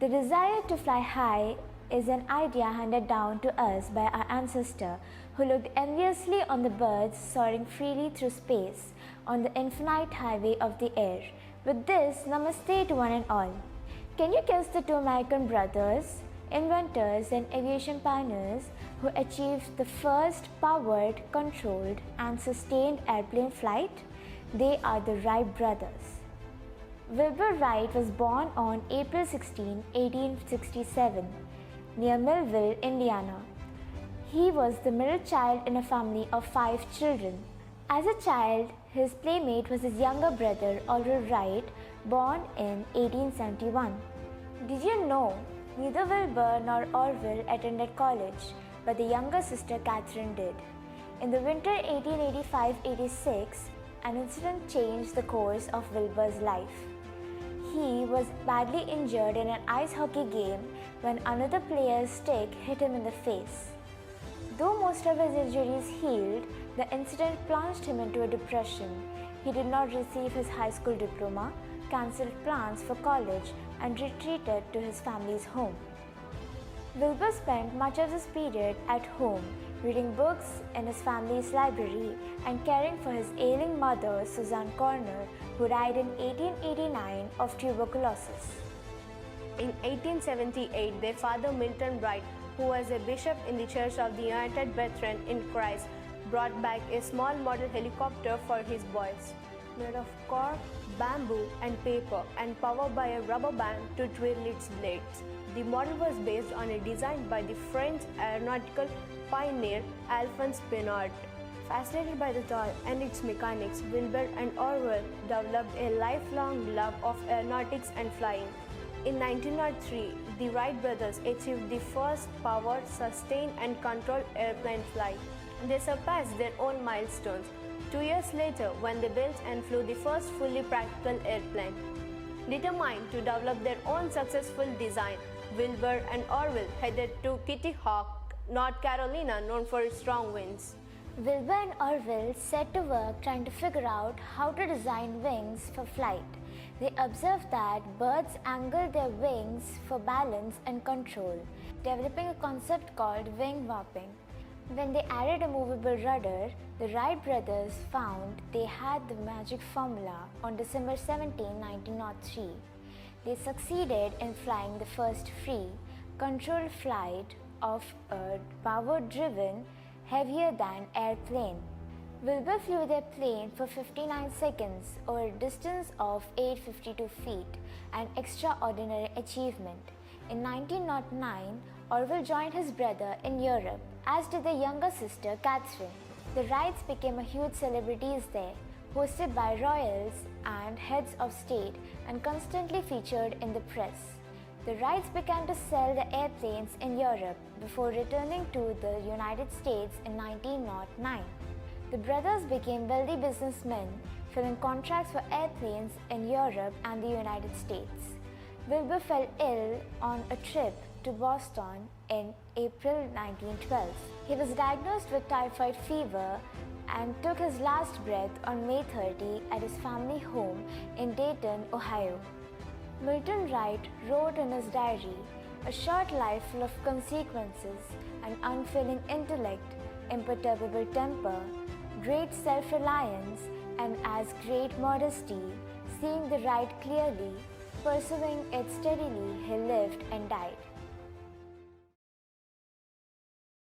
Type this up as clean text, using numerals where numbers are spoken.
The desire to fly high is an idea handed down to us by our ancestor who looked enviously on the birds soaring freely through space on the infinite highway of the air. With this, namaste to one and all. Can you guess the two American brothers, inventors and aviation pioneers who achieved the first powered, controlled and sustained airplane flight? They are the Wright brothers. Wilbur Wright was born on April 16, 1867, near Millville, Indiana. He was the middle child in a family of 5 children. As a child, his playmate was his younger brother, Orville Wright, born in 1871. Did you know neither Wilbur nor Orville attended college, but the younger sister Catherine did? In the winter 1885-86, an incident changed the course of Wilbur's life. He was badly injured in an ice hockey game when another player's stick hit him in the face. Though most of his injuries healed, the incident plunged him into a depression. He did not receive his high school diploma, cancelled plans for college, and retreated to his family's home. Wilbur spent much of this period at home, reading books in his family's library and caring for his ailing mother, Suzanne Corner, who died in 1889 of tuberculosis. In 1878, their father Milton Wright, who was a bishop in the Church of the United Brethren in Christ, brought back a small model helicopter for his boys. Made of cork, bamboo and paper and powered by a rubber band to twirl its blades. The model was based on a design by the French aeronautical pioneer Alphonse Pénaud. Fascinated by the toy and its mechanics, Wilbur and Orville developed a lifelong love of aeronautics and flying. In 1903, the Wright brothers achieved the first powered, sustained and controlled airplane flight. They surpassed their own milestones 2 years later when they built and flew the first fully practical airplane. Determined to develop their own successful design, Wilbur and Orville headed to Kitty Hawk, North Carolina, known for its strong winds. Wilbur and Orville set to work trying to figure out how to design wings for flight. They observed that birds angle their wings for balance and control, developing a concept called wing warping. When they added a movable rudder, the Wright brothers found they had the magic formula on December 17, 1903. They succeeded in flying the first free, controlled flight of a power-driven, heavier-than-air plane. Wilbur flew their plane for 59 seconds over a distance of 852 feet, an extraordinary achievement. In 1909, Orville joined his brother in Europe, as did the younger sister Catherine. The Wrights became a huge celebrities there, hosted by royals and heads of state and constantly featured in the press. The Wrights began to sell the airplanes in Europe before returning to the United States in 1909. The brothers became wealthy businessmen, filling contracts for airplanes in Europe and the United States. Wilbur fell ill on a trip to Boston in April 1912. He was diagnosed with typhoid fever and took his last breath on May 30 at his family home in Dayton, Ohio. Milton Wright wrote in his diary, "A short life full of consequences, an unfailing intellect, imperturbable temper, great self-reliance, and as great modesty, seeing the right clearly, pursuing it steadily, he lived and died."